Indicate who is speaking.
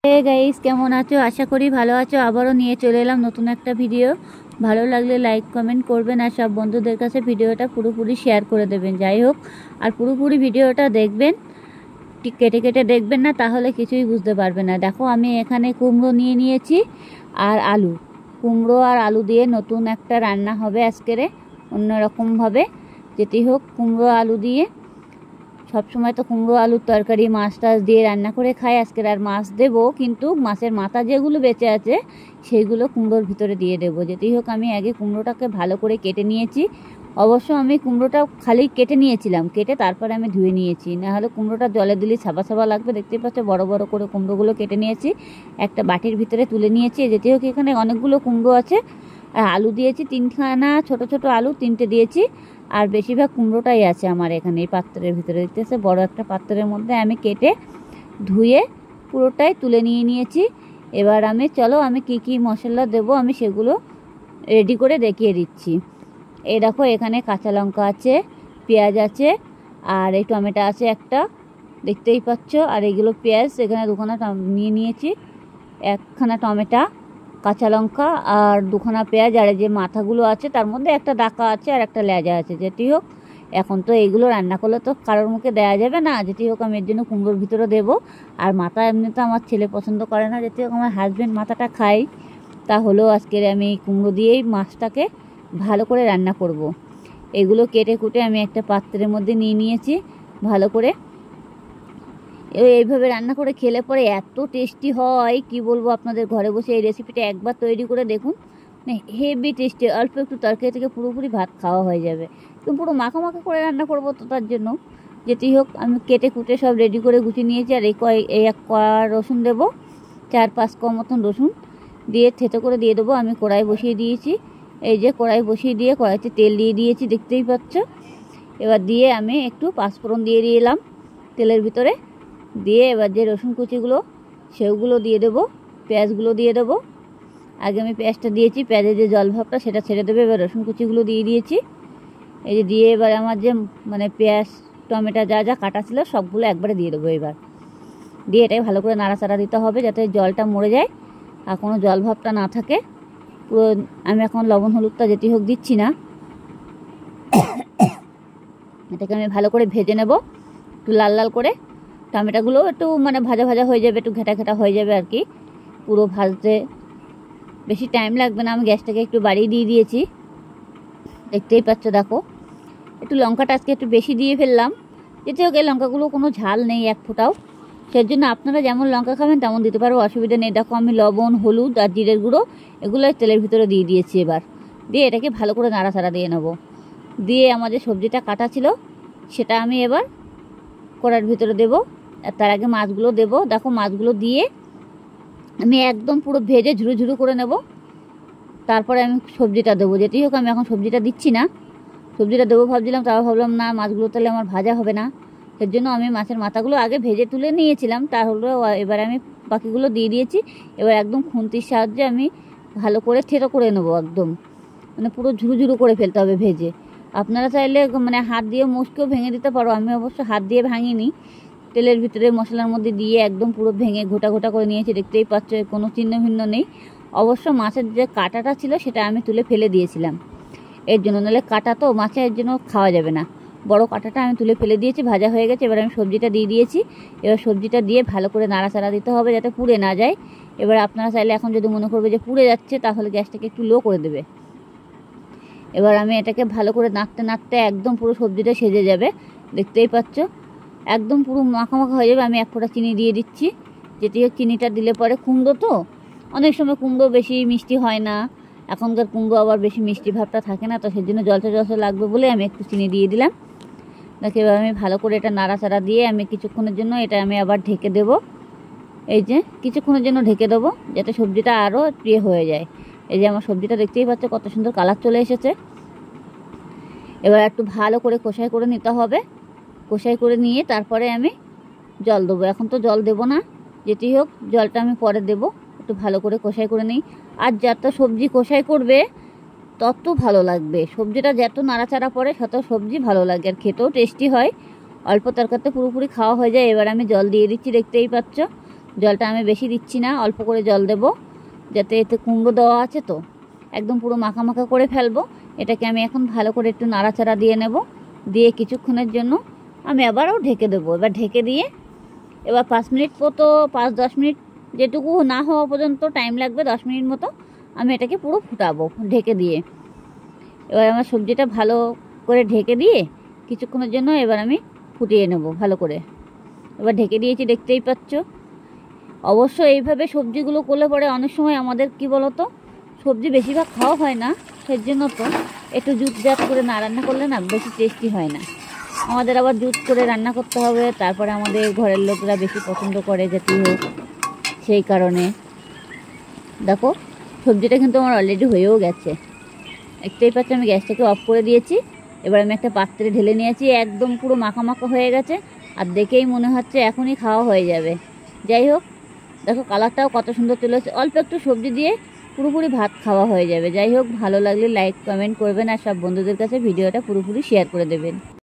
Speaker 1: Hey guys, কেমন আছো? আশা করি ভালো আছো। আবারও নিয়ে চলে এলাম নতুন একটা ভিডিও। ভালো লাগলে লাইক কমেন্ট করবেন আর সব বন্ধুদের কাছে ভিডিওটা পুরোপুরি শেয়ার করে দেবেন। যাই হোক, আর পুরোপুরি ভিডিওটা দেখবেন, কেটে কেটে দেখবেন না, তাহলে কিছুই বুঝতে পারবে না। দেখো, আমি এখানে কুমড়ো নিয়ে নিয়েছি আর আলু। কুমড়ো আর আলু দিয়ে নতুন একটা রান্না হবে আজকেরে, অন্যরকমভাবে। যেটি হোক, কুমড়ো আলু দিয়ে সবসময় তো কুমড়ো আলুর তরকারি মাছ টাছ দিয়ে রান্না করে খাই। আজকের আর মাছ দেবো, কিন্তু মাছের মাথা যেগুলো বেঁচে আছে সেইগুলো কুমড়োর ভিতরে দিয়ে দেবো। যেতেই হোক, আমি আগে কুমড়োটাকে ভালো করে কেটে নিয়েছি। অবশ্য আমি কুমড়োটা খালি কেটে নিয়েছিলাম, কেটে তারপরে আমি ধুয়ে নিয়েছি, নাহলে কুমড়োটা জলে দিলে ছাবা ছাবা লাগবে। দেখতেই পাচ্ছ, বড় বড় করে কুমড়োগুলো কেটে নিয়েছি, একটা বাটির ভিতরে তুলে নিয়েছি। যেতেই হোক, এখানে অনেকগুলো কুমড়ো আছে আর আলু দিয়েছি, তিনখানা ছোট ছোট আলু তিনটে দিয়েছি। আর বেশিরভাগ কুমড়োটাই আছে আমার এখানে এই পাত্রের ভিতরে। দেখতেছে, বড় একটা পাত্রের মধ্যে আমি কেটে ধুয়ে পুরোটাই তুলে নিয়েছি। এবার আমি কি কি মশলা দেবো আমি সেগুলো রেডি করে দেখিয়ে দিচ্ছি। এই দেখো, এখানে কাঁচা লঙ্কা আছে, পেঁয়াজ আছে, আর এই টমেটো আছে একটা, দেখতেই পাচ্ছ। আর এগুলো পেঁয়াজ, এখানে দুখানা নিয়ে নিয়েছি, একখানা টমেটো, কাঁচা লঙ্কা আর দুখানা পেঁয়াজ। আর যে মাথাগুলো আছে তার মধ্যে একটা ডাকা আছে আর একটা লেজা আছে। যেটি হোক, এখন তো এইগুলো রান্না করলে তো কারোর মুখে দেওয়া যাবে না। যেটি হোক, আমি এর জন্য কুমড়োর ভিতরে দেবো। আর মাথা এমনিতে আমার ছেলে পছন্দ করে না, যেটি হোক আমার হাজব্যান্ড মাথাটা খায়। তাহলেও আজকের আমি এই কুমড়ো দিয়েই মাছটাকে ভালো করে রান্না করব। এগুলো কেটে কুটে আমি একটা পাত্রের মধ্যে নিয়ে নিয়েছি ভালো করে। এইভাবে রান্না করে খেলে পরে এত টেস্টি হয়, কি বলবো আপনাদের। ঘরে বসে এই রেসিপিটা একবার তৈরি করে দেখুন, হেভি টেস্টি। অল্প একটু তরকারি থেকে পুরোপুরি ভাত খাওয়া হয়ে যাবে। কিন্তু পুরো মাখা মাখা করে রান্না করবো তো, তার জন্য যেটি হোক আমি কেটে কুটে সব রেডি করে গুছিয়ে নিয়েছি। আর এই এক কোয়া রসুন দেবো, 4-5 কোয়া মতন রসুন দিয়ে থেতো করে দিয়ে দেবো। আমি কড়াই বসিয়ে দিয়েছি, এই যে কড়াই বসিয়ে দিয়ে কড়াইতে তেল দিয়ে দিয়েছি, দেখতেই পাচ্ছ। এবার দিয়ে আমি একটু পাঁচফোড়ন দিয়ে দিলাম তেলের ভিতরে, দিয়ে এবার যে রসুন কুচিগুলো সেগুলো দিয়ে দেবো, পেঁয়াজগুলো দিয়ে দেবো। আগে আমি পেঁয়াজটা দিয়েছি, পেঁয়াজের যে জল ভাবটা সেটা ছেড়ে দেবে। এবার রসুন কুচিগুলো দিয়ে দিয়েছি, এই যে দিয়ে এবার আমার যে পেঁয়াজ টমেটো যা যা কাটা ছিল সবগুলো একবারে দিয়ে দেবো। এবার দিয়ে এটাই ভালো করে নাড়াচাড়া দিতে হবে, যাতে জলটা মরে যায় আর কোনো জল ভাবটা না থাকে পুরো। আমি এখন লবণ হলুদটা যেটি হোক দিচ্ছি না, এটাকে আমি ভালো করে ভেজে নেব একটু লাল লাল করে। টমেটোগুলো একটু ভাজা ভাজা হয়ে যাবে, একটু ঘেটা ঘেটা হয়ে যাবে আর কি। পুরো ভাজতে বেশি টাইম লাগবে না। আমি গ্যাসটাকে একটু বাড়িয়ে দিয়ে দিয়েছি, দেখতেই পাচ্ছ। দেখো, একটু লঙ্কাটা আজকে একটু বেশি দিয়ে ফেললাম। যেতে হোক, এই লঙ্কাগুলো কোনো ঝাল নেই এক ফোঁটাও, সেই জন্য আপনারা যেমন লঙ্কা খাবেন তেমন দিতে পারবো, অসুবিধা নেই। দেখো, আমি লবণ হলুদ আর জিরের গুঁড়ো এগুলো তেলের ভিতরে দিয়ে দিয়েছি। এবার দিয়ে এটাকে ভালো করে নাড়াচাড়া দিয়ে নেবো। দিয়ে আমার যে সবজিটা কাটা ছিল সেটা আমি এবার কড়ার ভিতরে দেবো, আর তার আগে মাছগুলো দেবো। দেখো, মাছগুলো দিয়ে আমি একদম পুরো ভেজে ঝুরু ঝুরু করে নেব, তারপরে আমি সবজিটা দেবো। যেটি হোক, আমি এখন সবজিটা দিচ্ছি না, সবজিটা দেবো ভাবছিলাম, তাও ভাবলাম না, মাছগুলো তাহলে আমার ভাজা হবে না। এর জন্য আমি মাছের মাথাগুলো আগে ভেজে তুলে নিয়েছিলাম, তাহলে এবার আমি বাকিগুলো দিয়ে দিয়েছি। এবার একদম খুন্তির সাহায্যে আমি ভালো করে থেতো করে নেবো, একদম পুরো ঝুরু ঝুরু করে ফেলতে হবে ভেজে। আপনারা চাইলে হাত দিয়ে মুচকেও ভেঙে দিতে পারো, আমি অবশ্য হাত দিয়ে ভাঙিনি, তেলের ভিতরে মশলার মধ্যে দিয়ে একদম পুরো ভেঙে গোটা গোটা করে নিয়েছি। দেখতেই পাচ্ছ, কোনো চিহ্ন ভিন্ন নেই। অবশ্য মাছের যে কাঁটাটা ছিল সেটা আমি তুলে ফেলে দিয়েছিলাম এর জন্য, নাহলে কাঁটা তো মাছের জন্য খাওয়া যাবে না। বড় কাঁটাটা আমি তুলে ফেলে দিয়েছি, ভাজা হয়ে গেছে। এবার আমি সবজিটা দিয়ে দিয়েছি। এবার সবজিটা দিয়ে ভালো করে নাড়াচাড়া দিতে হবে, যাতে পুড়ে না যায়। এবার আপনারা চাইলে এখন যদি মনে করবে যে পুড়ে যাচ্ছে, তাহলে গ্যাসটাকে একটু লো করে দেবে। এবার আমি এটাকে ভালো করে নাড়তে নাড়তে একদম পুরো সবজিটা সেজে যাবে, দেখতেই পাচ্ছ। একদম পুরো মাখা মাখা হয়ে যাবে। আমি এক ফোঁটা চিনি দিয়ে দিচ্ছি, যেটি হোক চিনিটা দিলে পরে, কুমড়ো তো অনেক সময় কুমড়ো বেশি মিষ্টি হয় না, এখনকার কুমড়ো আবার বেশি মিষ্টি ভাবটা থাকে না, তো সেই জন্য জলসা জলসা লাগবে বলে আমি একটু চিনি দিয়ে দিলাম। দেখো, এবার আমি ভালো করে এটা নাড়াচাড়া দিয়ে আমি কিছুক্ষণের জন্য এটা আমি আবার ঢেকে দেবো। এই যে কিছুক্ষণের জন্য ঢেকে দেবো, যাতে সবজিটা আরও প্রিয় হয়ে যায়। এই যে আমার সবজিটা দেখতেই পাচ্ছ কত সুন্দর কালার চলে এসেছে। এবার একটু ভালো করে কষাই করে নিতে হবে, কষাই করে নিয়ে তারপরে আমি জল দেবো। এখন তো জল দেবো না, যেটি হোক জলটা আমি পরে দেবো। একটু ভালো করে কষাই করে নিই। আর যত সবজি কষাই করবে তত ভালো লাগবে, সবজিটা যত নাড়াচাড়া পড়ে তত সবজি ভালো লাগে, আর খেতেও টেস্টি হয়। অল্প তরকারিতে পুরোপুরি খাওয়া হয়ে যায়। এবার আমি জল দিয়ে দিচ্ছি, দেখতেই পাচ্ছ। জলটা আমি বেশি দিচ্ছি না, অল্প করে জল দেব, যাতে এতে কুমড়ো দেওয়া আছে তো একদম পুরো মাখা মাখা করে ফেলবো। এটাকে আমি এখন ভালো করে একটু নাড়াচাড়া দিয়ে নেব, দিয়ে কিছুক্ষণের জন্য আমি আবারও ঢেকে দেবো। এবার ঢেকে দিয়ে এবার 5 মিনিট মতো, 5-10 মিনিট যেটুকু না হওয়া পর্যন্ত টাইম লাগবে, 10 মিনিট মতো আমি এটাকে পুরো ফুটাবো ঢেকে দিয়ে। এবার আমার সবজিটা ভালো করে ঢেকে দিয়ে কিছুক্ষণের জন্য এবার আমি ফুটিয়ে নেব ভালো করে। এবার ঢেকে দিয়েছি, দেখতেই পাচ্ছ। অবশ্য এইভাবে সবজিগুলো করলে পরে অনেক সময় আমাদের কি বলতো, সবজি বেশিরভাগ খাওয়া হয় না, সেই জন্য তো একটু জুতজাত করে না রান্না করলে না বেশি টেস্টি হয় না। আমাদের আবার জুত করে রান্না করতে হবে, তারপরে আমাদের ঘরের লোকরা বেশি পছন্দ করে যেটি হোক, সেই কারণে। দেখো সবজিটা কিন্তু আমার অলরেডি হয়েও গেছে, দেখতেই পাচ্ছ। আমি গ্যাসটাকে অফ করে দিয়েছি। এবার আমি একটা পাত্রে ঢেলে নিয়েছি, একদম পুরো মাখা মাখা হয়ে গেছে, আর দেখেই মনে হচ্ছে এখনই খাওয়া হয়ে যাবে। যাই হোক, দেখো কালারটাও কত সুন্দর চলে এসেছে। অল্প একটু সবজি দিয়ে পুরোপুরি ভাত খাওয়া হয়ে যাবে। যাই হোক, ভালো লাগলে লাইক কমেন্ট করবেন, আর সব বন্ধুদের কাছে ভিডিওটা পুরোপুরি শেয়ার করে দেবেন।